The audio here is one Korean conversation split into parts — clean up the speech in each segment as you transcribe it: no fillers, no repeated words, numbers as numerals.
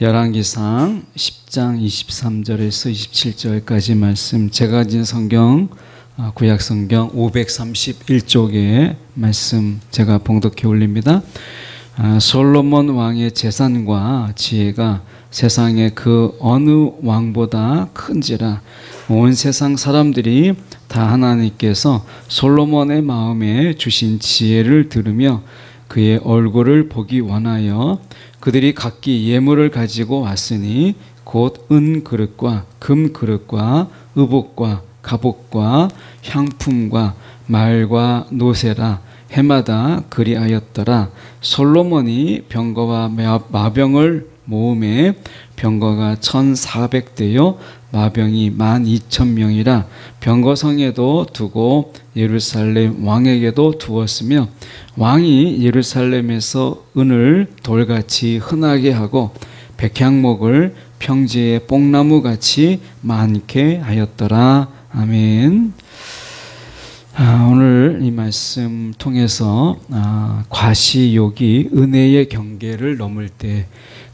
열왕기상 10장 23절에서 27절까지 말씀, 제가 가진 성경 구약 성경 531쪽의 말씀 제가 봉독해 올립니다. 솔로몬 왕의 재산과 지혜가 세상의 그 어느 왕보다 큰지라. 온 세상 사람들이 다 하나님께서 솔로몬의 마음에 주신 지혜를 들으며 그의 얼굴을 보기 원하여 그들이 각기 예물을 가지고 왔으니 곧 은 그릇과 금 그릇과 의복과 갑옷과 향품과 말과 노새라. 해마다 그리하였더라. 솔로몬이 병거와 마병을 모음에 병거가 1400대요 마병이 12,000명이라. 병거성에도 두고 예루살렘 왕에게도 두었으며 왕이 예루살렘에서 은을 돌같이 흔하게 하고 백향목을 평지에 뽕나무같이 많게 하였더라. 아멘. 오늘 이 말씀 통해서 과시욕이 은혜의 경계를 넘을 때,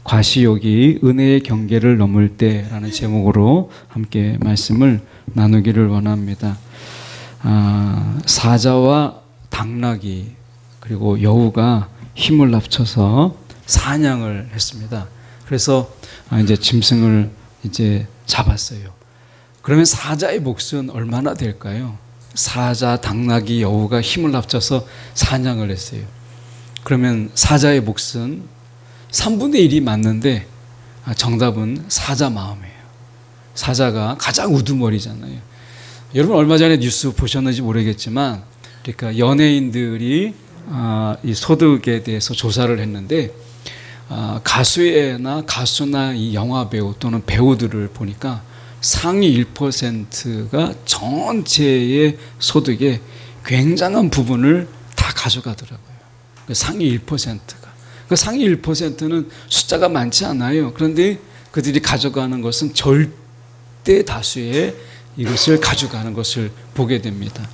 과시욕이 은혜의 경계를 넘을 때라는 제목으로 함께 말씀을 나누기를 원합니다. 사자와 당나귀 그리고 여우가 힘을 합쳐서 사냥을 했습니다. 그래서 이제 짐승을 이제 잡았어요. 그러면 사자의 몫은 얼마나 될까요? 사자, 당나귀, 여우가 힘을 합쳐서 사냥을 했어요. 그러면 사자의 몫은 3분의 1이 맞는데 정답은 사자 마음이에요. 사자가 가장 우두머리잖아요. 여러분 얼마 전에 뉴스 보셨는지 모르겠지만, 그러니까 연예인들이 이 소득에 대해서 조사를 했는데 가수나 이 영화배우 또는 배우들을 보니까 상위 1%가 전체의 소득의 굉장한 부분을 다 가져가더라고요. 상위 1%가. 그 상위 1%는 숫자가 많지 않아요. 그런데 그들이 가져가는 것은 절대 다수의 이것을 가져가는 것을 보게 됩니다.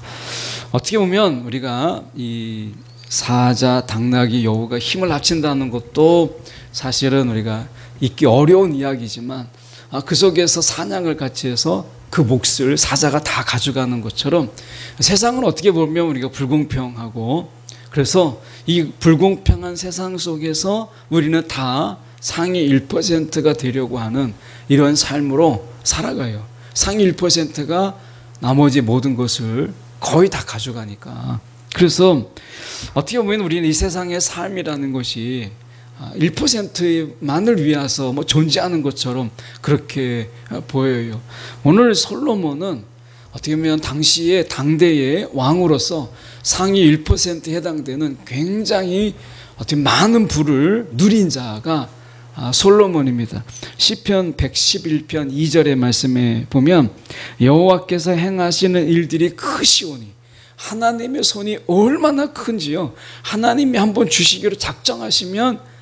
어떻게 보면 우리가 이 사자, 당나귀, 여우가 힘을 합친다는 것도 사실은 우리가 잊기 어려운 이야기지만 그 속에서 사냥을 같이 해서 그 몫을 사자가 다 가져가는 것처럼 세상은 어떻게 보면 우리가 불공평하고, 그래서 이 불공평한 세상 속에서 우리는 다 상위 1%가 되려고 하는 이런 삶으로 살아가요. 상위 1%가 나머지 모든 것을 거의 다 가져가니까. 그래서 어떻게 보면 우리는 이 세상의 삶이라는 것이 1%만을 위해서 존재하는 것처럼 그렇게 보여요. 오늘 솔로몬은 어떻게 보면 당시의 당대의 왕으로서 상위 1%에 해당되는 굉장히 어떻게 많은 부를 누린 자가 솔로몬입니다. 시편 111편 2절의 말씀에 보면 여호와께서 행하시는 일들이 크시오니, 하나님의 손이 얼마나 큰지요. 하나님이 한번 주시기로 작정하시면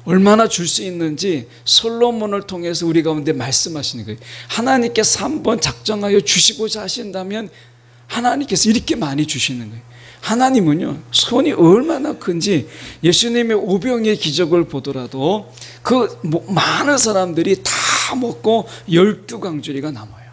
얼마나 줄 수 있는지 솔로몬을 통해서 우리 가운데 말씀하시는 거예요. 하나님께서 한번 작정하여 주시고자 하신다면 하나님께서 이렇게 많이 주시는 거예요. 하나님은요, 손이 얼마나 큰지 예수님의 오병의 기적을 보더라도 그 많은 사람들이 다 먹고 12강줄이가 남아요.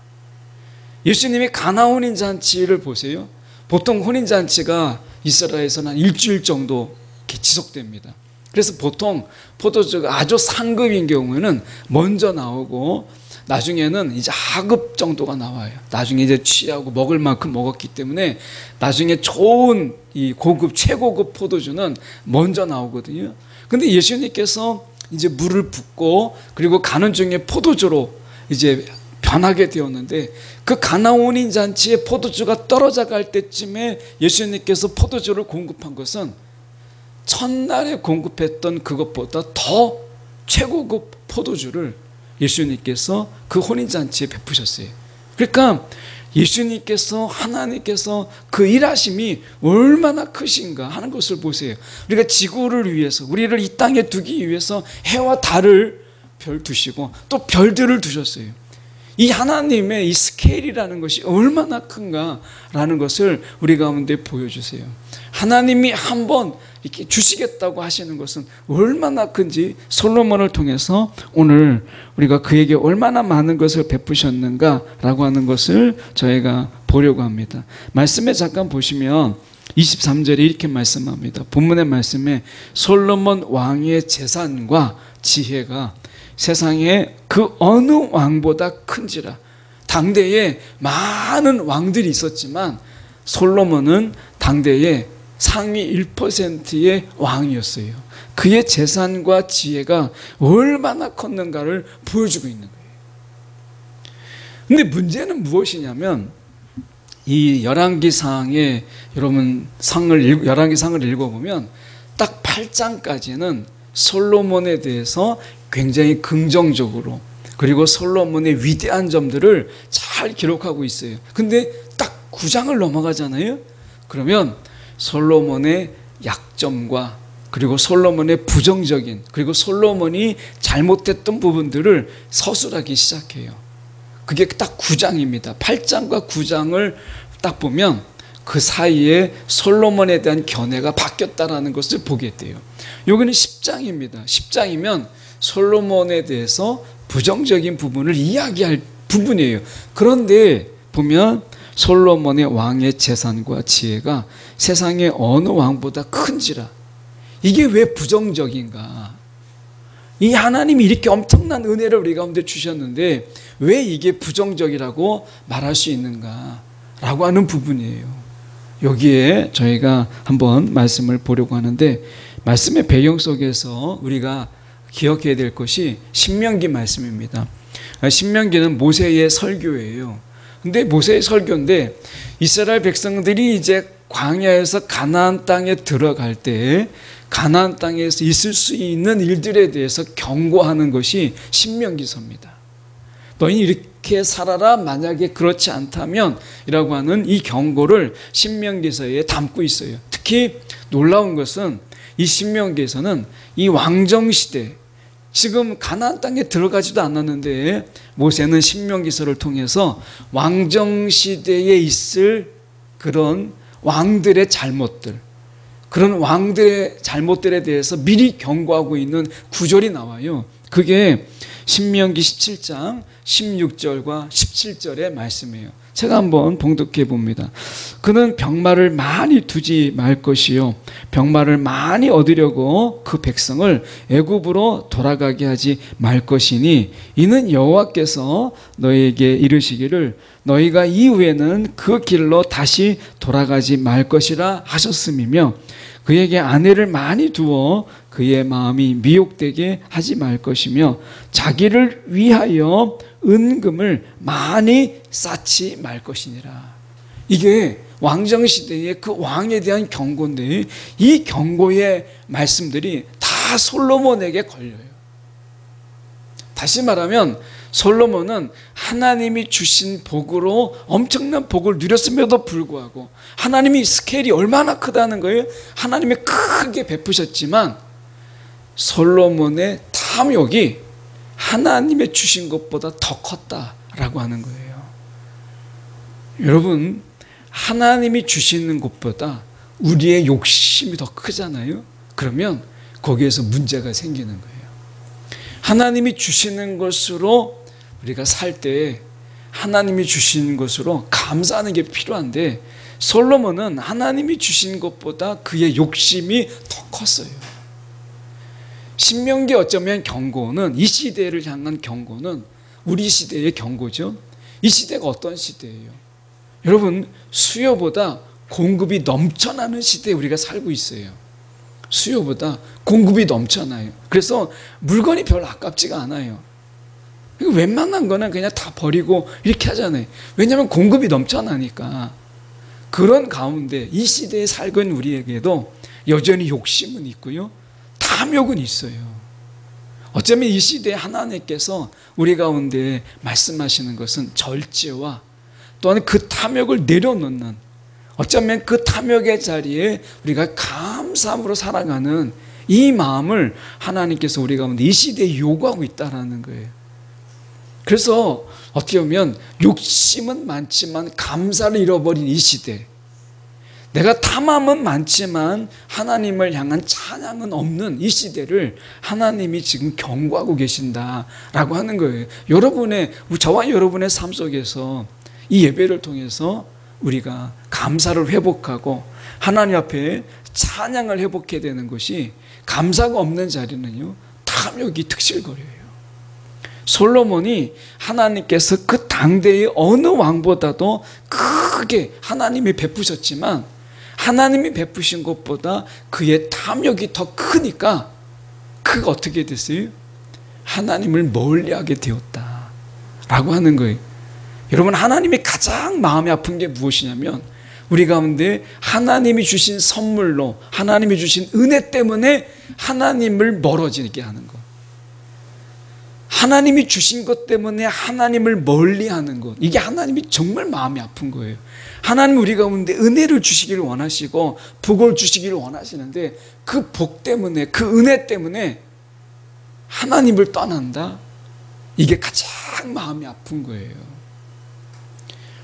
예수님이 가나 혼인잔치를 보세요. 보통 혼인잔치가 이스라엘에서는 한 일주일 정도 이렇게 지속됩니다. 그래서 보통 포도주가 아주 상급인 경우에는 먼저 나오고 나중에는 이제 하급 정도가 나와요. 나중에 이제 취하고 먹을 만큼 먹었기 때문에 나중에 좋은 이 고급 최고급 포도주는 먼저 나오거든요. 근데 예수님께서 이제 물을 붓고 그리고 가는 중에 포도주로 이제 변하게 되었는데, 그 가나 혼인 잔치에 포도주가 떨어져 갈 때쯤에 예수님께서 포도주를 공급한 것은 첫날에 공급했던 그것보다 더 최고급 포도주를 예수님께서 그 혼인잔치에 베푸셨어요. 그러니까 예수님께서, 하나님께서 그 일하심이 얼마나 크신가 하는 것을 보세요. 우리가 지구를 위해서, 우리를 이 땅에 두기 위해서 해와 달을 별 두시고 또 별들을 두셨어요. 이 하나님의 이 스케일이라는 것이 얼마나 큰가라는 것을 우리 가운데 보여주세요. 하나님이 한번 이렇게 주시겠다고 하시는 것은 얼마나 큰지 솔로몬을 통해서 오늘 우리가 그에게 얼마나 많은 것을 베푸셨는가라고 하는 것을 저희가 보려고 합니다. 말씀에 잠깐 보시면 23절에 이렇게 말씀합니다. 본문의 말씀에 솔로몬 왕의 재산과 지혜가 세상에 그 어느 왕보다 큰지라. 당대에 많은 왕들이 있었지만 솔로몬은 당대에 상위 1%의 왕이었어요. 그의 재산과 지혜가 얼마나 컸는가를 보여주고 있는 거예요. 근데 문제는 무엇이냐면 이 열왕기상에 여러분 열왕기상을 읽어보면 딱 8장까지는 솔로몬에 대해서 굉장히 긍정적으로 그리고 솔로몬의 위대한 점들을 잘 기록하고 있어요. 근데 딱 9장을 넘어가잖아요. 그러면 솔로몬의 약점과 그리고 솔로몬의 부정적인 그리고 솔로몬이 잘못했던 부분들을 서술하기 시작해요. 그게 딱 9장입니다. 8장과 9장을 딱 보면 그 사이에 솔로몬에 대한 견해가 바뀌었다는 것을 보게 돼요. 여기는 10장입니다. 10장이면 솔로몬에 대해서 부정적인 부분을 이야기할 부분이에요. 그런데 보면 솔로몬의 왕의 재산과 지혜가 세상의 어느 왕보다 큰지라. 이게 왜 부정적인가? 이 하나님이 이렇게 엄청난 은혜를 우리 가운데 주셨는데 왜 이게 부정적이라고 말할 수 있는가? 라고 하는 부분이에요. 여기에 저희가 한번 말씀을 보려고 하는데 말씀의 배경 속에서 우리가 기억해야 될 것이 신명기 말씀입니다. 신명기는 모세의 설교예요. 근데 모세의 설교인데 이스라엘 백성들이 이제 광야에서 가나안 땅에 들어갈 때 가나안 땅에서 있을 수 있는 일들에 대해서 경고하는 것이 신명기서입니다. 너희 이렇게 살아라 만약에 그렇지 않다면 이라고 하는 이 경고를 신명기서에 담고 있어요. 특히 놀라운 것은 이 신명기에서는 이 왕정시대 지금 가나안 땅에 들어가지도 않았는데 모세는 신명기서를 통해서 왕정시대에 있을 그런 왕들의 잘못들 그런 왕들의 잘못들에 대해서 미리 경고하고 있는 구절이 나와요. 그게 신명기 17장 16절과 17절의 말씀이에요. 제가 한번 봉독해 봅니다. 그는 병마를 많이 두지 말 것이요 병마를 많이 얻으려고 그 백성을 애굽으로 돌아가게 하지 말 것이니 이는 여호와께서 너희에게 이르시기를 너희가 이후에는 그 길로 다시 돌아가지 말 것이라 하셨음이며 그에게 아내를 많이 두어 그의 마음이 미혹되게 하지 말 것이며 자기를 위하여 은금을 많이 쌓지 말 것이니라. 이게 왕정시대의 그 왕에 대한 경고인데 이 경고의 말씀들이 다 솔로몬에게 걸려요. 다시 말하면 솔로몬은 하나님이 주신 복으로 엄청난 복을 누렸음에도 불구하고 하나님이 스케일이 얼마나 크다는 거예요. 하나님이 크게 베푸셨지만 솔로몬의 탐욕이 하나님의 주신 것보다 더 컸다라고 하는 거예요. 여러분 하나님이 주시는 것보다 우리의 욕심이 더 크잖아요. 그러면 거기에서 문제가 생기는 거예요. 하나님이 주시는 것으로 우리가 살 때 하나님이 주시는 것으로 감사하는 게 필요한데 솔로몬은 하나님이 주신 것보다 그의 욕심이 더 컸어요. 신명기 어쩌면 경고는 이 시대를 향한 경고는 우리 시대의 경고죠. 이 시대가 어떤 시대예요? 여러분 수요보다 공급이 넘쳐나는 시대에 우리가 살고 있어요. 수요보다 공급이 넘쳐나요. 그래서 물건이 별로 아깝지가 않아요. 웬만한 거는 그냥 다 버리고 이렇게 하잖아요. 왜냐하면 공급이 넘쳐나니까. 그런 가운데 이 시대에 살고 있는 우리에게도 여전히 욕심은 있고요. 탐욕은 있어요. 어쩌면 이 시대에 하나님께서 우리 가운데 말씀하시는 것은 절제와 또한 그 탐욕을 내려놓는 어쩌면 그 탐욕의 자리에 우리가 감사함으로 살아가는 이 마음을 하나님께서 우리 가운데 이 시대에 요구하고 있다는 거예요. 그래서 어떻게 보면 욕심은 많지만 감사를 잃어버린 이 시대 내가 탐함은 많지만 하나님을 향한 찬양은 없는 이 시대를 하나님이 지금 경고하고 계신다라고 하는 거예요. 저와 여러분의 삶 속에서 이 예배를 통해서 우리가 감사를 회복하고 하나님 앞에 찬양을 회복해야 되는 것이, 감사가 없는 자리는요, 탐욕이 특실거려요. 솔로몬이 하나님께서 그 당대의 어느 왕보다도 크게 하나님이 베푸셨지만, 하나님이 베푸신 것보다 그의 탐욕이 더 크니까 그가 어떻게 됐어요? 하나님을 멀리하게 되었다 라고 하는 거예요. 여러분, 하나님이 가장 마음이 아픈 게 무엇이냐면, 우리 가운데 하나님이 주신 선물로, 하나님이 주신 은혜 때문에 하나님을 멀어지게 하는 것, 하나님이 주신 것 때문에 하나님을 멀리하는 것, 이게 하나님이 정말 마음이 아픈 거예요. 하나님 우리 가운데 은혜를 주시기를 원하시고 복을 주시기를 원하시는데, 그 복 때문에, 그 은혜 때문에 하나님을 떠난다? 이게 가장 마음이 아픈 거예요.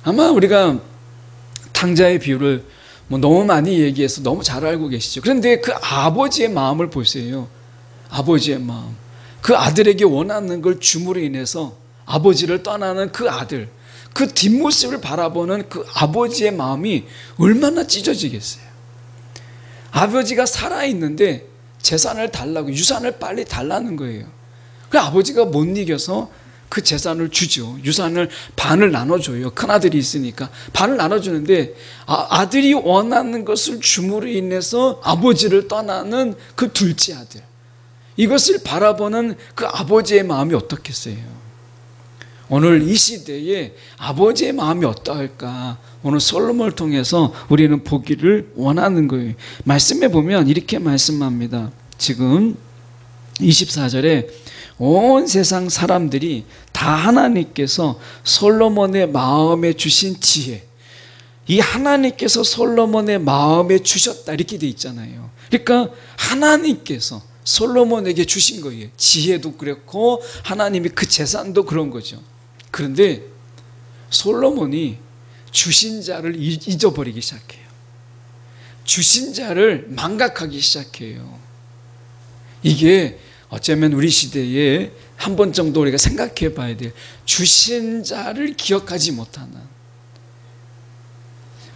아마 우리가 탕자의 비유를 너무 많이 얘기해서 너무 잘 알고 계시죠. 그런데 그 아버지의 마음을 보세요. 아버지의 마음. 그 아들에게 원하는 걸 줌으로 인해서 아버지를 떠나는 그 아들, 그 뒷모습을 바라보는 그 아버지의 마음이 얼마나 찢어지겠어요. 아버지가 살아있는데 재산을 달라고, 유산을 빨리 달라는 거예요. 그 아버지가 못 이겨서 그 재산을 주죠. 유산을 반을 나눠줘요. 큰아들이 있으니까 반을 나눠주는데, 아들이 원하는 것을 줌으로 인해서 아버지를 떠나는 그 둘째 아들, 이것을 바라보는 그 아버지의 마음이 어떻겠어요? 오늘 이 시대에 아버지의 마음이 어떠할까? 오늘 솔로몬을 통해서 우리는 보기를 원하는 거예요. 말씀에 보면 이렇게 말씀합니다. 지금 24절에 온 세상 사람들이 다 하나님께서 솔로몬의 마음에 주신 지혜, 이 하나님께서 솔로몬의 마음에 주셨다, 이렇게 돼 있잖아요. 그러니까 하나님께서 솔로몬에게 주신 거예요. 지혜도 그렇고 하나님이 그 재산도 그런 거죠. 그런데 솔로몬이 주신 자를 잊어버리기 시작해요. 주신 자를 망각하기 시작해요. 이게 어쩌면 우리 시대에 한 번 정도 우리가 생각해 봐야 돼요. 주신 자를 기억하지 못하는.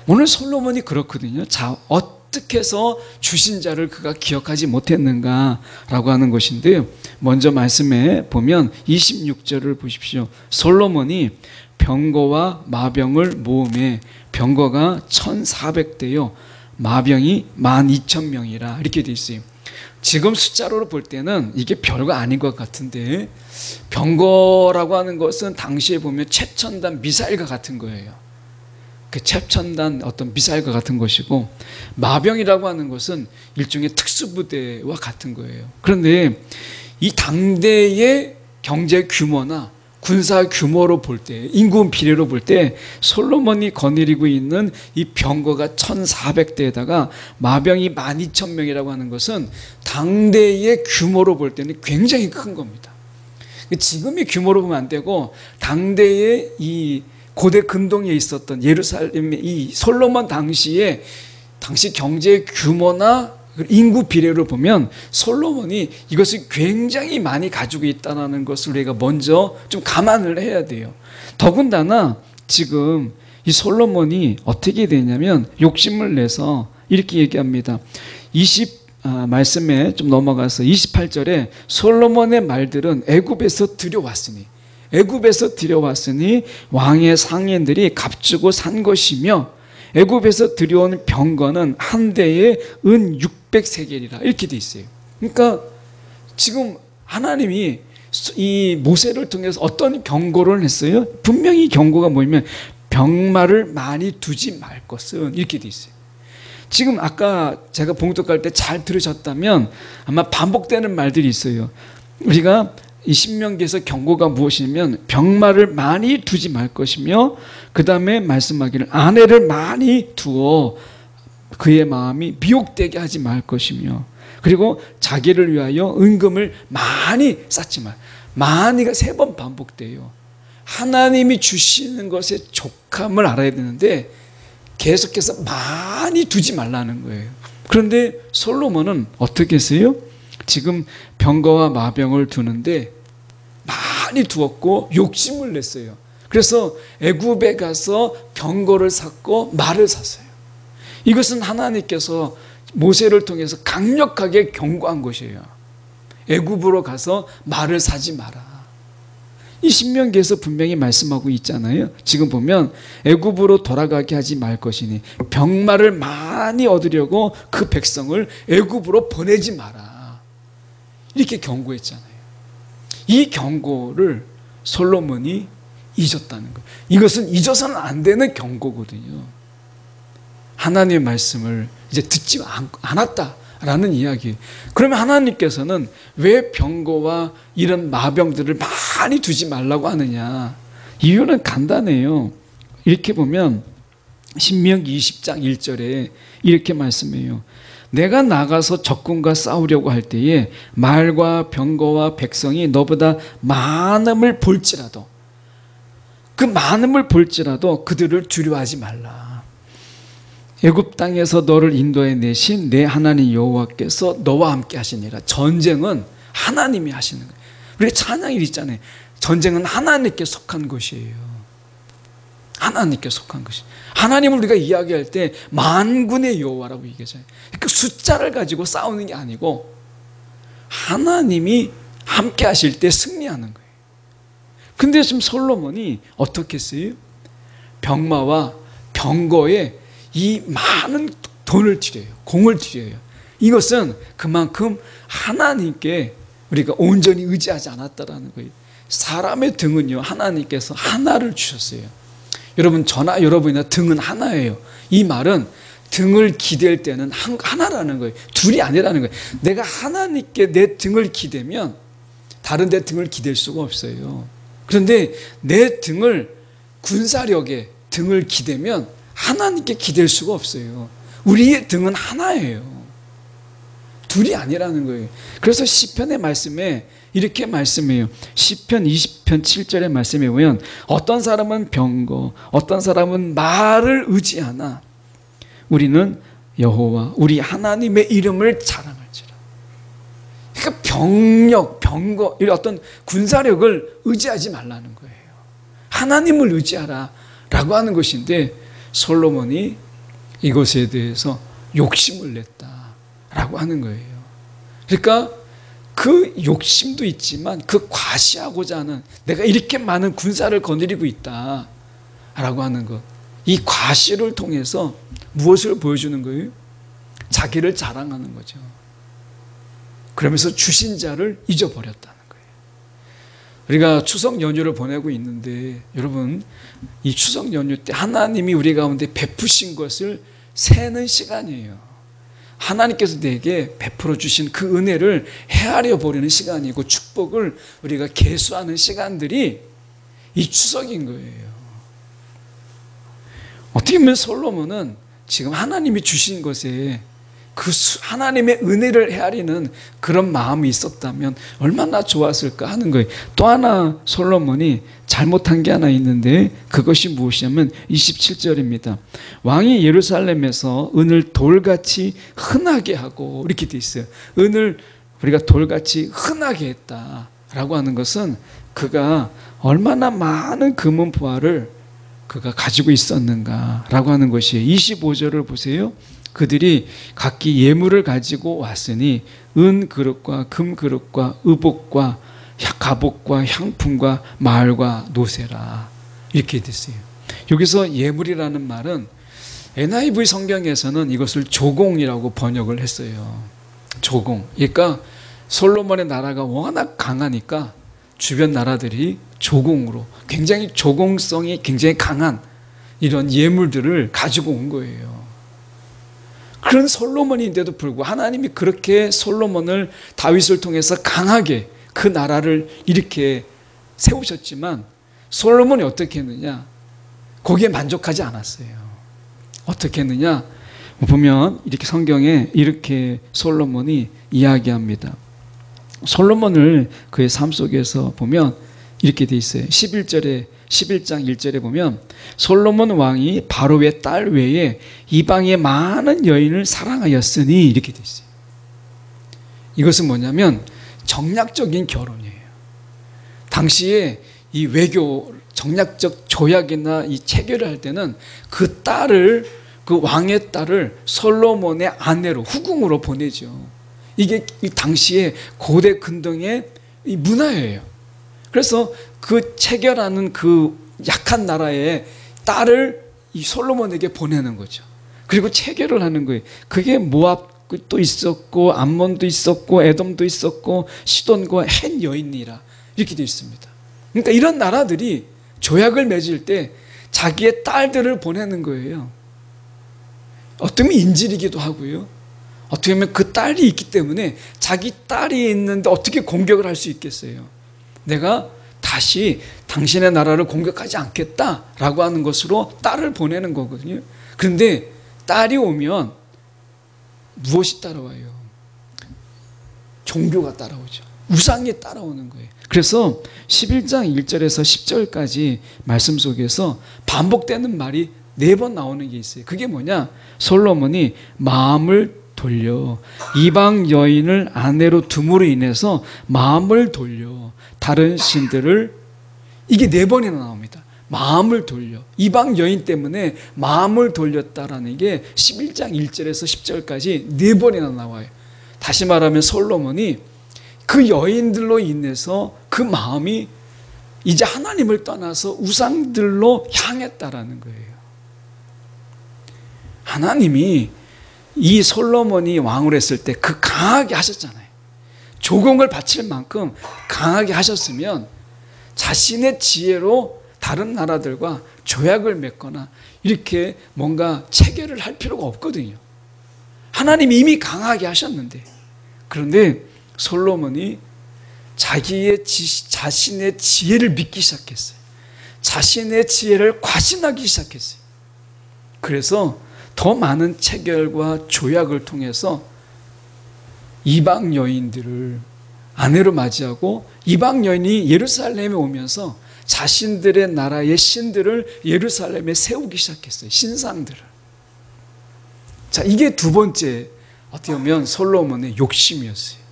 오늘 솔로몬이 그렇거든요. 자, 어떻게 해서 주신 자를 그가 기억하지 못했는가라고 하는 것인데요. 먼저 말씀에 보면 26절을 보십시오. 솔로몬이 병거와 마병을 모음해 병거가 1400대요 마병이 12,000명이라 이렇게 돼 있어요. 지금 숫자로 볼 때는 이게 별거 아닌 것 같은데, 병거라고 하는 것은 당시에 보면 최첨단 미사일과 같은 거예요. 그 최첨단 어떤 미사일과 같은 것이고, 마병이라고 하는 것은 일종의 특수부대와 같은 거예요. 그런데 이 당대의 경제 규모나 군사 규모로 볼 때, 인구 비례로 볼 때 솔로몬이 거느리고 있는 이 병거가 1400대에다가 마병이 12,000명이라고 하는 것은 당대의 규모로 볼 때는 굉장히 큰 겁니다. 지금의 규모로 보면 안 되고, 당대의 이 고대 근동에 있었던 예루살렘의 이 솔로몬 당시 경제 규모나 인구 비례를 보면 솔로몬이 이것을 굉장히 많이 가지고 있다는 것을 우리가 먼저 좀 감안을 해야 돼요. 더군다나 지금 이 솔로몬이 어떻게 되냐면 욕심을 내서 이렇게 얘기합니다. 말씀에 좀 넘어가서 28절에 솔로몬의 말들은 애굽에서 들여왔으니 왕의 상인들이 값주고 산 것이며, 애굽에서 들여온 병거는 한 대에 은 600세겔이라 이렇게 돼 있어요. 그러니까 지금 하나님이 이 모세를 통해서 어떤 경고를 했어요? 분명히 경고가 뭐냐면 병마를 많이 두지 말 것은, 이렇게 돼 있어요. 지금 아까 제가 봉독할 때 잘 들으셨다면 아마 반복되는 말들이 있어요. 우리가 이 신명기에서 경고가 무엇이냐면 병마를 많이 두지 말 것이며, 그 다음에 말씀하기를 아내를 많이 두어 그의 마음이 미혹되게 하지 말 것이며, 그리고 자기를 위하여 은금을 많이 쌓지 말. 많이가 3번 반복돼요. 하나님이 주시는 것의 족함을 알아야 되는데 계속해서 많이 두지 말라는 거예요. 그런데 솔로몬은 어떻게 했어요? 지금 병거와 마병을 두는데 많이 두었고 욕심을 냈어요. 그래서 애굽에 가서 병거를 샀고 말을 샀어요. 이것은 하나님께서 모세를 통해서 강력하게 경고한 것이에요. 애굽으로 가서 말을 사지 마라. 이 신명기에서 분명히 말씀하고 있잖아요. 지금 보면 애굽으로 돌아가게 하지 말 것이니 병마를 많이 얻으려고 그 백성을 애굽으로 보내지 마라. 이렇게 경고했잖아요. 이 경고를 솔로몬이 잊었다는 거예요. 이것은 잊어서는 안 되는 경고거든요. 하나님의 말씀을 이제 듣지 않았다라는 이야기. 그러면 하나님께서는 왜 병거와 이런 마병들을 많이 두지 말라고 하느냐? 이유는 간단해요. 이렇게 보면 신명기 20장 1절에 이렇게 말씀해요. 내가 나가서 적군과 싸우려고 할 때에 말과 병거와 백성이 너보다 많음을 볼지라도, 그 많음을 볼지라도 그들을 두려워하지 말라. 애굽 땅에서 너를 인도해 내신 내 하나님 여호와께서 너와 함께 하시니라. 전쟁은 하나님이 하시는 거예요. 우리 찬양이 있잖아요. 전쟁은 하나님께 속한 것이에요. 하나님께 속한 것이. 하나님을 우리가 이야기할 때 만군의 여호와라고 얘기하잖아요. 그 숫자를 가지고 싸우는 게 아니고 하나님이 함께 하실 때 승리하는 거예요. 근데 지금 솔로몬이 어떻게 했어요? 병마와 병거에 이 많은 돈을 들여요. 공을 들여요. 이것은 그만큼 하나님께 우리가 온전히 의지하지 않았다라는 거예요. 사람의 등은요, 하나님께서 하나를 주셨어요. 여러분, 저나 여러분이나 등은 하나예요. 이 말은 등을 기댈 때는 하나라는 거예요. 둘이 아니라는 거예요. 내가 하나님께 내 등을 기대면 다른 데 등을 기댈 수가 없어요. 그런데 내 등을, 군사력에 등을 기대면 하나님께 기댈 수가 없어요. 우리의 등은 하나예요. 둘이 아니라는 거예요. 그래서 시편의 말씀에 이렇게 말씀해요. 시편 20편 7절의 말씀에 보면 어떤 사람은 병거, 어떤 사람은 말을 의지하나 우리는 여호와 우리 하나님의 이름을 자랑할지라. 그러니까 병력, 병거, 이런 어떤 군사력을 의지하지 말라는 거예요. 하나님을 의지하라 라고 하는 것인데 솔로몬이 이것에 대해서 욕심을 냈다라고 하는 거예요. 그러니까 그 욕심도 있지만 그 과시하고자 하는, 내가 이렇게 많은 군사를 거느리고 있다라고 하는 것, 이 과시를 통해서 무엇을 보여주는 거예요? 자기를 자랑하는 거죠. 그러면서 주신 자를 잊어버렸다는 거예요. 우리가 추석 연휴를 보내고 있는데 여러분, 이 추석 연휴 때 하나님이 우리 가운데 베푸신 것을 세는 시간이에요. 하나님께서 내게 베풀어 주신 그 은혜를 헤아려 버리는 시간이고 축복을 우리가 계수하는 시간들이 이 추석인 거예요. 어떻게 보면 솔로몬은 지금 하나님이 주신 것에 그 하나님의 은혜를 헤아리는 그런 마음이 있었다면 얼마나 좋았을까 하는 거예요. 또 하나 솔로몬이 잘못한 게 하나 있는데 그것이 무엇이냐면 27절입니다. 왕이 예루살렘에서 은을 돌같이 흔하게 하고, 이렇게 돼 있어요. 은을 우리가 돌같이 흔하게 했다라고 하는 것은 그가 얼마나 많은 금은 보화를 그가 가지고 있었는가라고 하는 것이에요. 25절을 보세요. 그들이 각기 예물을 가지고 왔으니 은 그릇과 금 그릇과 의복과 갑옷과 향품과 말과 노새라, 이렇게 됐어요. 여기서 예물이라는 말은 NIV 성경에서는 이것을 조공이라고 번역을 했어요. 조공. 그러니까 솔로몬의 나라가 워낙 강하니까 주변 나라들이 조공으로, 굉장히 조공성이 굉장히 강한 이런 예물들을 가지고 온 거예요. 그런 솔로몬인데도 불구하고 하나님이 그렇게 솔로몬을, 다윗을 통해서 강하게 그 나라를 이렇게 세우셨지만 솔로몬이 어떻게 했느냐? 거기에 만족하지 않았어요. 어떻게 했느냐? 보면 이렇게 성경에 이렇게 솔로몬이 이야기합니다. 솔로몬을 그의 삶 속에서 보면 이렇게 돼 있어요. 11절에 11장 1절에 보면 솔로몬 왕이 바로의 딸 외에 이방의 많은 여인을 사랑하였으니 이렇게 되어 있어요. 이것은 뭐냐면 정략적인 결혼이에요. 당시에 이 외교 정략적 조약이나 이 체결을 할 때는 그 딸을, 그 왕의 딸을 솔로몬의 아내로, 후궁으로 보내죠. 이게 이 당시에 고대 근동의 이 문화예요. 그래서 그 체결하는 그 약한 나라의 딸을 이 솔로몬에게 보내는 거죠. 그리고 체결을 하는 거예요. 그게 모압도 있었고 암몬도 있었고 에돔도 있었고 시돈과 헷 여인이라 이렇게 되어 있습니다. 그러니까 이런 나라들이 조약을 맺을 때 자기의 딸들을 보내는 거예요. 어떻게 보면 인질이기도 하고요. 어떻게 보면 그 딸이 있기 때문에 자기 딸이 있는데 어떻게 공격을 할 수 있겠어요. 내가 다시 당신의 나라를 공격하지 않겠다라고 하는 것으로 딸을 보내는 거거든요. 그런데 딸이 오면 무엇이 따라와요? 종교가 따라오죠. 우상이 따라오는 거예요. 그래서 11장 1절에서 10절까지 말씀 속에서 반복되는 말이 4번 나오는 게 있어요. 그게 뭐냐? 솔로몬이 마음을 돌려 이방 여인을 아내로 둠으로 인해서 마음을 돌려 다른 신들을, 이게 4번이나 나옵니다. 마음을 돌려, 이방 여인 때문에 마음을 돌렸다라는 게 11장 1절에서 10절까지 4번이나 나와요. 다시 말하면 솔로몬이 그 여인들로 인해서 그 마음이 이제 하나님을 떠나서 우상들로 향했다라는 거예요. 하나님이 이 솔로몬이 왕을 했을 때 그 강하게 하셨잖아요. 조공을 바칠 만큼 강하게 하셨으면 자신의 지혜로 다른 나라들과 조약을 맺거나 이렇게 뭔가 체결을 할 필요가 없거든요. 하나님이 이미 강하게 하셨는데, 그런데 솔로몬이 자신의 지혜를 믿기 시작했어요. 자신의 지혜를 과신하기 시작했어요. 그래서 더 많은 체결과 조약을 통해서 이방 여인들을 아내로 맞이하고, 이방 여인이 예루살렘에 오면서 자신들의 나라의 신들을 예루살렘에 세우기 시작했어요. 신상들을. 자, 이게 2번째 어떻게 보면 솔로몬의 욕심이었어요.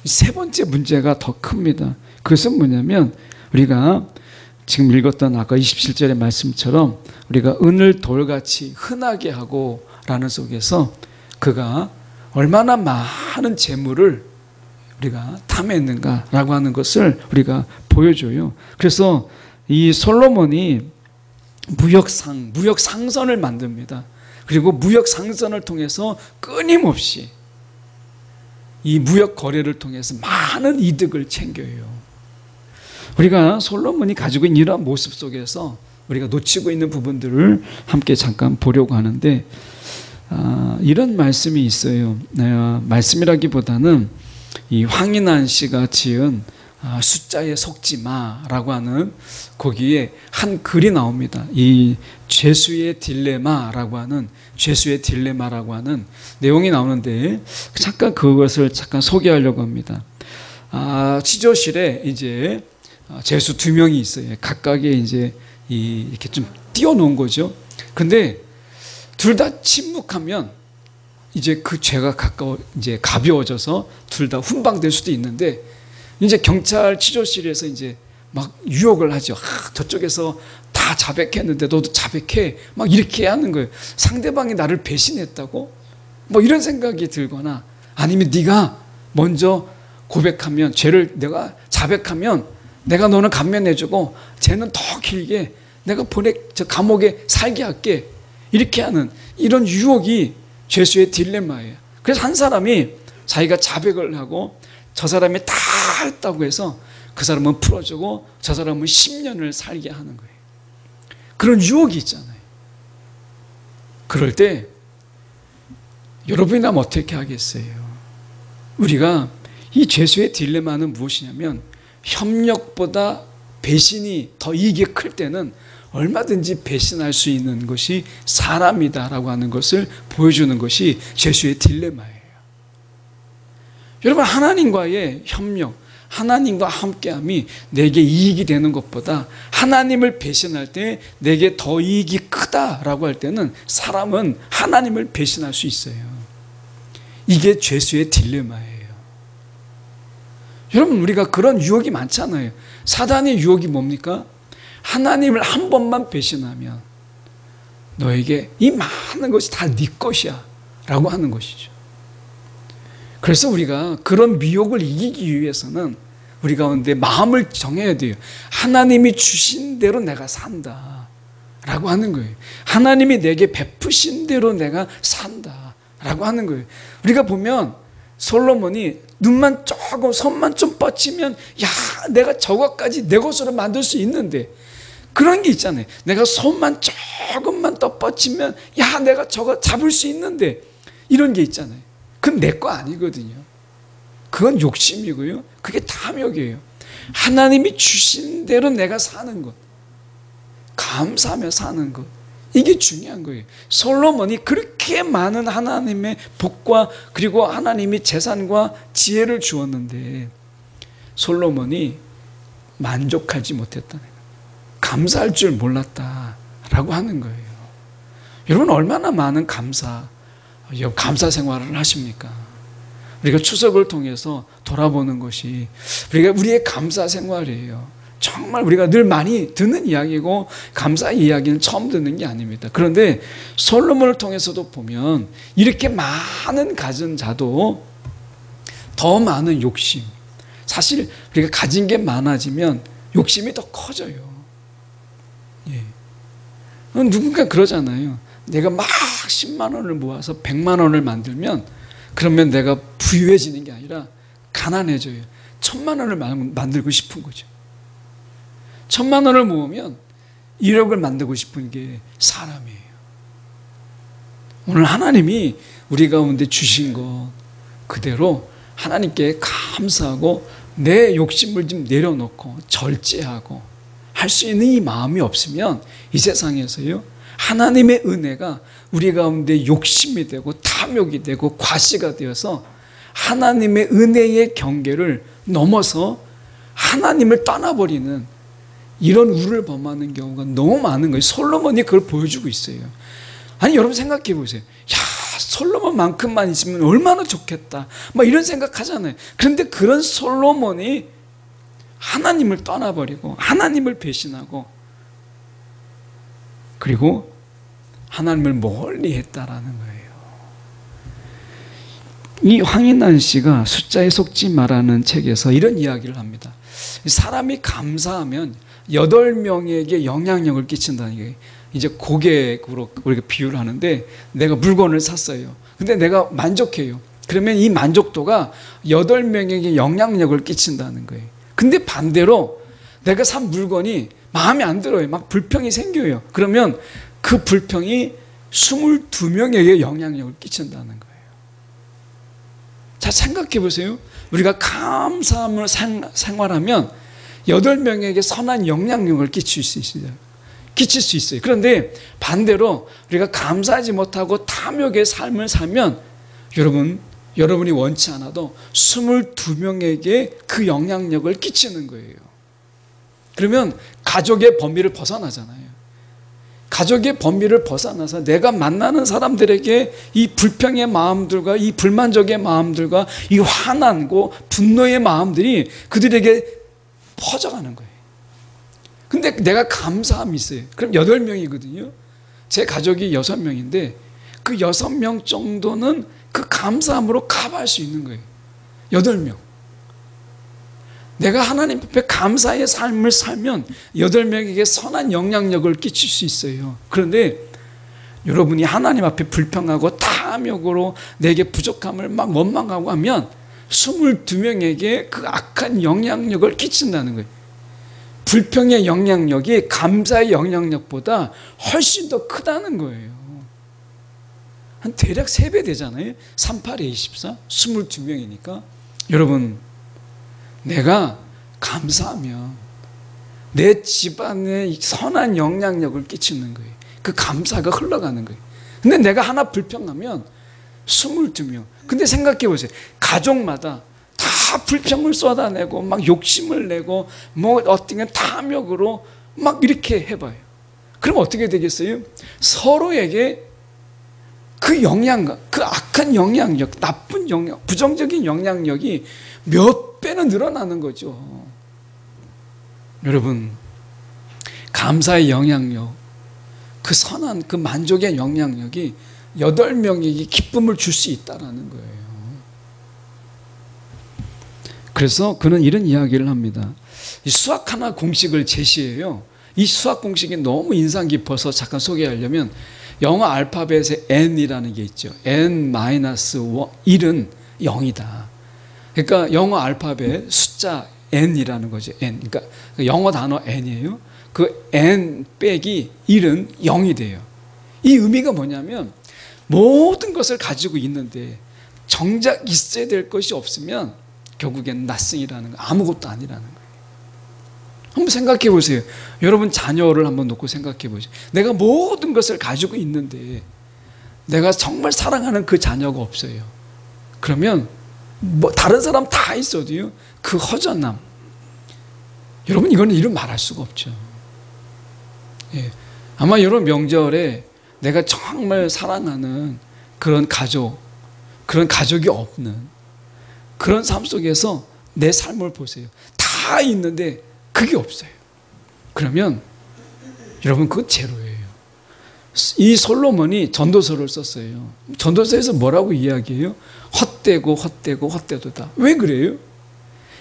3번째 문제가 더 큽니다. 그것은 뭐냐면 우리가 지금 읽었던 아까 27절의 말씀처럼 우리가 은을 돌같이 흔하게 하고 라는 속에서 그가 얼마나 많은 재물을 우리가 탐했는가라고 하는 것을 우리가 보여줘요. 그래서 이 솔로몬이 무역상선을 만듭니다. 그리고 무역상선을 통해서 끊임없이 이 무역 거래를 통해서 많은 이득을 챙겨요. 우리가 솔로몬이 가지고 있는 이러한 모습 속에서 우리가 놓치고 있는 부분들을 함께 잠깐 보려고 하는데, 이런 말씀이 있어요. 말씀이라기보다는 이 황인한 씨가 지은 숫자에 속지 마라고 하는 거기에 한 글이 나옵니다. 이 죄수의 딜레마라고 하는 내용이 나오는데 잠깐 그것을 소개하려고 합니다. 치조실에 이제 죄수 2명이 있어요. 각각의 이제 이렇게 좀 띄워놓은 거죠. 근데 둘 다 침묵하면 이제 그 죄가 이제 가벼워져서 둘 다 훈방될 수도 있는데, 이제 경찰 치조실에서 이제 막 유혹을 하죠. 저쪽에서 다 자백했는데 너도 자백해. 막 이렇게 하는 거예요. 상대방이 나를 배신했다고? 뭐 이런 생각이 들거나, 아니면 네가 먼저 고백하면, 죄를 내가 자백하면 내가 너는 감면해주고 쟤는 더 길게 내가 저 감옥에 살게 할게. 이렇게 하는 이런 유혹이 죄수의 딜레마예요. 그래서 한 사람이 자기가 자백을 하고 저 사람이 다 했다고 해서 그 사람은 풀어주고 저 사람은 10년을 살게 하는 거예요. 그런 유혹이 있잖아요. 그럴 때 여러분이라면 어떻게 하겠어요? 우리가 이 죄수의 딜레마는 무엇이냐면, 협력보다 배신이 더 이익이 클 때는 얼마든지 배신할 수 있는 것이 사람이다라고 하는 것을 보여주는 것이 죄수의 딜레마예요. 여러분, 하나님과의 협력, 하나님과 함께함이 내게 이익이 되는 것보다 하나님을 배신할 때 내게 더 이익이 크다라고 할 때는 사람은 하나님을 배신할 수 있어요. 이게 죄수의 딜레마예요. 여러분, 우리가 그런 유혹이 많잖아요. 사단의 유혹이 뭡니까? 하나님을 한 번만 배신하면 너에게 이 많은 것이 다 네 것이야 라고 하는 것이죠. 그래서 우리가 그런 미혹을 이기기 위해서는 우리 가운데 마음을 정해야 돼요. 하나님이 주신 대로 내가 산다 라고 하는 거예요. 하나님이 내게 베푸신 대로 내가 산다 라고 하는 거예요. 우리가 보면 솔로몬이 눈만 조금, 손만 좀 뻗치면 야, 내가 저것까지 내 것으로 만들 수 있는데, 그런 게 있잖아요. 내가 손만 조금만 더 뻗치면 야, 내가 저거 잡을 수 있는데, 이런 게 있잖아요. 그건 내 거 아니거든요. 그건 욕심이고요. 그게 탐욕이에요. 하나님이 주신 대로 내가 사는 것, 감사하며 사는 것, 이게 중요한 거예요. 솔로몬이 그렇게 많은 하나님의 복과 그리고 하나님이 재산과 지혜를 주었는데 솔로몬이 만족하지 못했다는 거예요. 감사할 줄 몰랐다라고 하는 거예요. 여러분, 얼마나 많은 감사 생활을 하십니까? 우리가 추석을 통해서 돌아보는 것이 우리의 감사 생활이에요. 정말 우리가 늘 많이 듣는 이야기고 감사 이야기는 처음 듣는 게 아닙니다. 그런데 솔로몬을 통해서도 보면 이렇게 많은 가진 자도 더 많은 욕심, 사실 우리가 가진 게 많아지면 욕심이 더 커져요. 예. 누군가 그러잖아요. 내가 막 10만 원을 모아서 100만 원을 만들면 그러면 내가 부유해지는 게 아니라 가난해져요. 1000만 원을 만들고 싶은 거죠. 1000만 원을 모으면 1억을 만들고 싶은 게 사람이에요. 오늘 하나님이 우리 가운데 주신 것 그대로 하나님께 감사하고 내 욕심을 좀 내려놓고 절제하고 할 수 있는 이 마음이 없으면 이 세상에서요, 하나님의 은혜가 우리 가운데 욕심이 되고 탐욕이 되고 과시가 되어서 하나님의 은혜의 경계를 넘어서 하나님을 떠나버리는 이런 우를 범하는 경우가 너무 많은 거예요. 솔로몬이 그걸 보여주고 있어요. 아니, 여러분 생각해 보세요. 야, 솔로몬만큼만 있으면 얼마나 좋겠다, 막 이런 생각하잖아요. 그런데 그런 솔로몬이 하나님을 떠나버리고 하나님을 배신하고 그리고 하나님을 멀리 했다라는 거예요. 이 황인란 씨가 숫자에 속지 마라는 책에서 이런 이야기를 합니다. 사람이 감사하면 8명에게 영향력을 끼친다는 게, 이제 고객으로 우리가 비유를 하는데, 내가 물건을 샀어요. 근데 내가 만족해요. 그러면 이 만족도가 8명에게 영향력을 끼친다는 거예요. 근데 반대로 내가 산 물건이 마음에 안 들어요. 막 불평이 생겨요. 그러면 그 불평이 22명에게 영향력을 끼친다는 거예요. 자, 생각해 보세요. 우리가 감사함을 생활하면 8명에게 선한 영향력을 끼칠 수 있어요. 그런데 반대로 우리가 감사하지 못하고 탐욕의 삶을 살면 여러분이 원치 않아도 22명에게 그 영향력을 끼치는 거예요. 그러면 가족의 범위를 벗어나잖아요. 가족의 범위를 벗어나서 내가 만나는 사람들에게 이 불평의 마음들과 이 불만족의 마음들과 이 화난고 분노의 마음들이 그들에게 퍼져가는 거예요. 근데 내가 감사함이 있어요. 그럼 8명이거든요. 제 가족이 6명인데 그 6명 정도는 그 감사함으로 커버할 수 있는 거예요. 8명. 내가 하나님 앞에 감사의 삶을 살면 8명에게 선한 영향력을 끼칠 수 있어요. 그런데 여러분이 하나님 앞에 불평하고 탐욕으로 내게 부족함을 막 원망하고 하면 22명에게 그 악한 영향력을 끼친다는 거예요. 불평의 영향력이 감사의 영향력보다 훨씬 더 크다는 거예요. 한 대략 3배 되잖아요. 38에 24, 22명이니까. 여러분, 내가 감사하면 내 집안에 선한 영향력을 끼치는 거예요. 그 감사가 흘러가는 거예요. 근데 내가 하나 불평하면 22명. 근데 생각해 보세요. 가족마다 다 다 불평을 쏟아내고 막 욕심을 내고 뭐 어떤 탐욕으로 막 이렇게 해봐요. 그럼 어떻게 되겠어요? 서로에게 그 영향력, 그 악한 영향력, 나쁜 영향, 부정적인 영향력이 몇 배는 늘어나는 거죠. 여러분, 감사의 영향력, 그 선한, 그 만족의 영향력이 8명에게 기쁨을 줄 수 있다는 거예요. 그래서 그는 이런 이야기를 합니다. 이 수학 하나 공식을 제시해요. 이 수학 공식이 너무 인상 깊어서 잠깐 소개하려면 영어 알파벳에 n이라는 게 있죠. n-1은 0이다. 그러니까 영어 알파벳 숫자 n이라는 거죠. n. 그러니까 영어 단어 n이에요. 그 n 빼기 1은 0이 돼요. 이 의미가 뭐냐면 모든 것을 가지고 있는데 정작 있어야 될 것이 없으면 결국엔 nothing이라는 거, 아무것도 아니라는 거예요. 한번 생각해 보세요. 여러분 자녀를 한번 놓고 생각해 보세요. 내가 모든 것을 가지고 있는데 내가 정말 사랑하는 그 자녀가 없어요. 그러면 뭐 다른 사람 다 있어도요, 그 허전함, 여러분 이거는 이루 말할 수가 없죠. 예. 아마 여러분 명절에 내가 정말 사랑하는 그런 가족, 그런 가족이 없는 그런 삶 속에서 내 삶을 보세요. 다 있는데 그게 없어요. 그러면 여러분 그건 제로예요. 이 솔로몬이 전도서를 썼어요. 전도서에서 뭐라고 이야기해요? 헛되고 헛되고 헛되도다. 왜 그래요?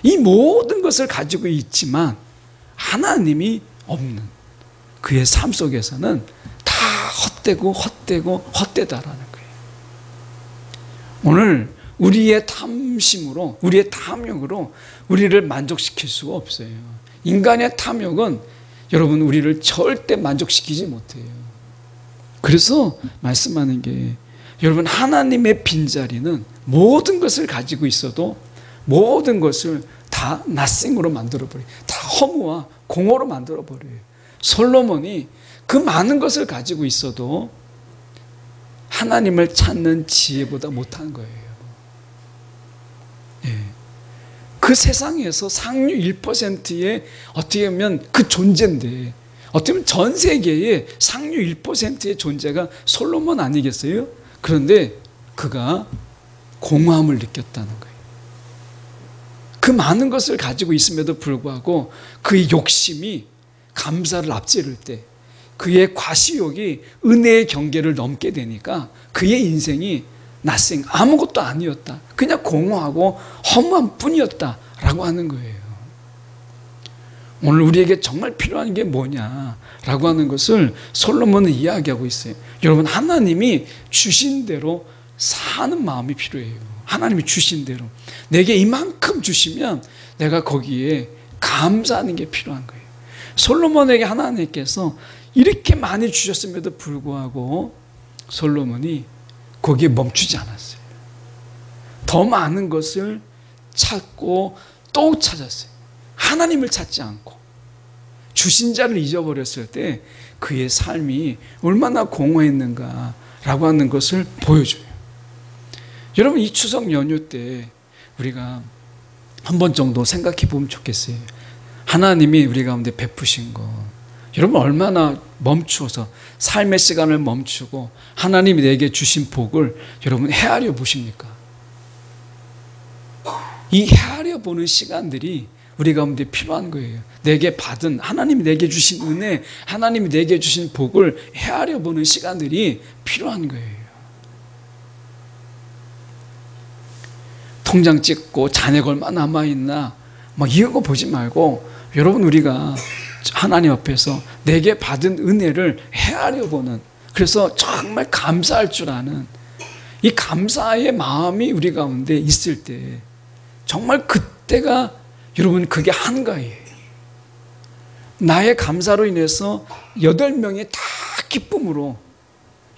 이 모든 것을 가지고 있지만 하나님이 없는 그의 삶 속에서는 다 헛되고 헛되고 헛되다라는 거예요. 오늘 우리의 탐심으로, 우리의 탐욕으로 우리를 만족시킬 수가 없어요. 인간의 탐욕은 여러분 우리를 절대 만족시키지 못해요. 그래서 말씀하는 게 여러분 하나님의 빈자리는 모든 것을 가지고 있어도 모든 것을 다 nothing으로 만들어버려요. 다 허무와 공허로 만들어버려요. 솔로몬이 그 많은 것을 가지고 있어도 하나님을 찾는 지혜보다 못한 거예요. 예. 그 세상에서 상류 1%의 어떻게 보면 그 존재인데, 어떻게 보면 전 세계의 상류 1%의 존재가 솔로몬 아니겠어요? 그런데 그가 공허함을 느꼈다는 거예요. 그 많은 것을 가지고 있음에도 불구하고 그의 욕심이 감사를 앞지를 때 그의 과시욕이 은혜의 경계를 넘게 되니까 그의 인생이 nothing, 아무것도 아니었다. 그냥 공허하고 허무한 뿐이었다라고 하는 거예요. 오늘 우리에게 정말 필요한 게 뭐냐라고 하는 것을 솔로몬은 이야기하고 있어요. 여러분 하나님이 주신 대로 사는 마음이 필요해요. 하나님이 주신 대로 내게 이만큼 주시면 내가 거기에 감사하는 게 필요한 거예요. 솔로몬에게 하나님께서 이렇게 많이 주셨음에도 불구하고 솔로몬이 거기에 멈추지 않았어요. 더 많은 것을 찾고 또 찾았어요. 하나님을 찾지 않고 주신 자를 잊어버렸을 때 그의 삶이 얼마나 공허했는가라고 하는 것을 보여줘요. 여러분 이 추석 연휴 때 우리가 한 번 정도 생각해 보면 좋겠어요. 하나님이 우리 가운데 베푸신 것, 여러분 얼마나 멈추어서 삶의 시간을 멈추고 하나님이 내게 주신 복을 여러분 헤아려 보십니까? 이 헤아려 보는 시간들이 우리 가운데 필요한 거예요. 내게 받은, 하나님이 내게 주신 은혜, 하나님이 내게 주신 복을 헤아려 보는 시간들이 필요한 거예요. 통장 찍고 잔액 얼마 남아있나 막 이런 거 보지 말고 여러분 우리가 하나님 앞에서 내게 받은 은혜를 헤아려 보는, 그래서 정말 감사할 줄 아는 이 감사의 마음이 우리 가운데 있을 때 정말 그때가 여러분 그게 한가해요. 나의 감사로 인해서 8명이 다 기쁨으로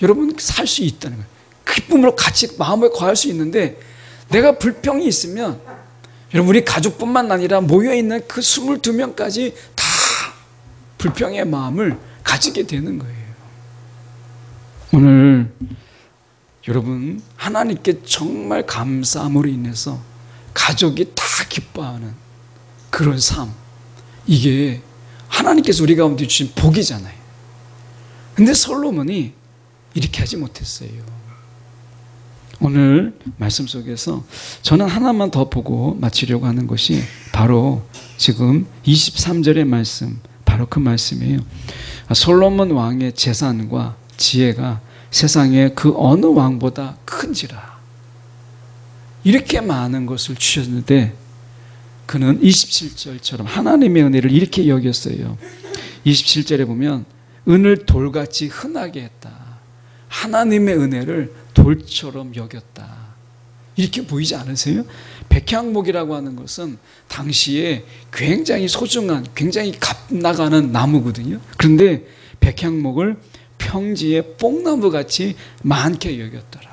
여러분 살 수 있다는 거예요. 기쁨으로 같이 마음을 거할 수 있는데 내가 불평이 있으면 여러분 우리 가족뿐만 아니라 모여있는 그 22명까지 다 불평의 마음을 가지게 되는 거예요. 오늘 여러분 하나님께 정말 감사함으로 인해서 가족이 다 기뻐하는 그런 삶, 이게 하나님께서 우리 가운데 주신 복이잖아요. 근데 솔로몬이 이렇게 하지 못했어요. 오늘 말씀 속에서 저는 하나만 더 보고 마치려고 하는 것이 바로 지금 23절의 말씀, 바로 그 말씀이에요. 솔로몬 왕의 재산과 지혜가 세상에 그 어느 왕보다 큰지라. 이렇게 많은 것을 주셨는데 그는 27절처럼 하나님의 은혜를 이렇게 여겼어요. 27절에 보면 은을 돌같이 흔하게 했다. 하나님의 은혜를 돌처럼 여겼다. 이렇게 보이지 않으세요? 백향목이라고 하는 것은 당시에 굉장히 소중한, 굉장히 값나가는 나무거든요. 그런데 백향목을 평지에 뽕나무같이 많게 여겼더라.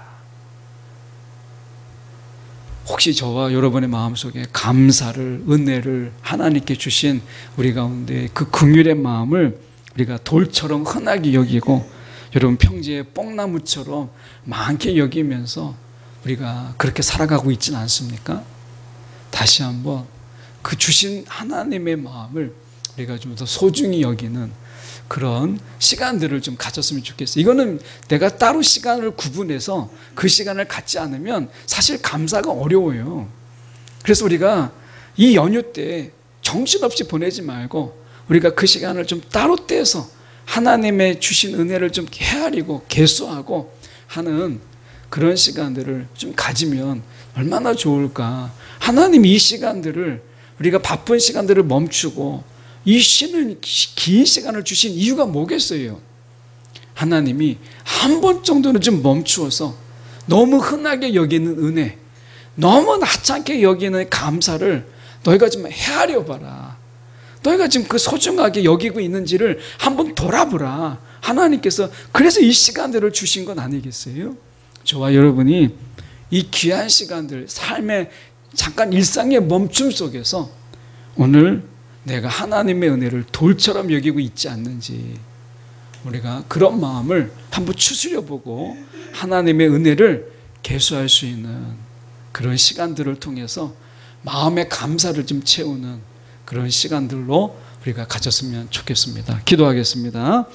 혹시 저와 여러분의 마음속에 감사를, 은혜를 하나님께 주신 우리 가운데 그 긍휼의 마음을 우리가 돌처럼 흔하게 여기고 여러분 평지에 뽕나무처럼 많게 여기면서 우리가 그렇게 살아가고 있지는 않습니까? 다시 한번 그 주신 하나님의 마음을 우리가 좀 더 소중히 여기는 그런 시간들을 좀 가졌으면 좋겠어요. 이거는 내가 따로 시간을 구분해서 그 시간을 갖지 않으면 사실 감사가 어려워요. 그래서 우리가 이 연휴 때 정신없이 보내지 말고 우리가 그 시간을 좀 따로 떼서 하나님의 주신 은혜를 좀 헤아리고 개수하고 하는 그런 시간들을 좀 가지면 얼마나 좋을까. 하나님이 이 시간들을, 우리가 바쁜 시간들을 멈추고 이 쉬는 긴 시간을 주신 이유가 뭐겠어요? 하나님이 한 번 정도는 좀 멈추어서 너무 흔하게 여기는 은혜, 너무 하찮게 여기는 감사를 너희가 좀 헤아려 봐라. 너희가 지금 그 소중하게 여기고 있는지를 한번 돌아보라. 하나님께서 그래서 이 시간들을 주신 건 아니겠어요? 저와 여러분이 이 귀한 시간들, 삶의 잠깐 일상의 멈춤 속에서 오늘 내가 하나님의 은혜를 돌처럼 여기고 있지 않는지 우리가 그런 마음을 한번 추스려 보고 하나님의 은혜를 계수할 수 있는 그런 시간들을 통해서 마음의 감사를 좀 채우는 그런 시간들로 우리가 가졌으면 좋겠습니다. 기도하겠습니다.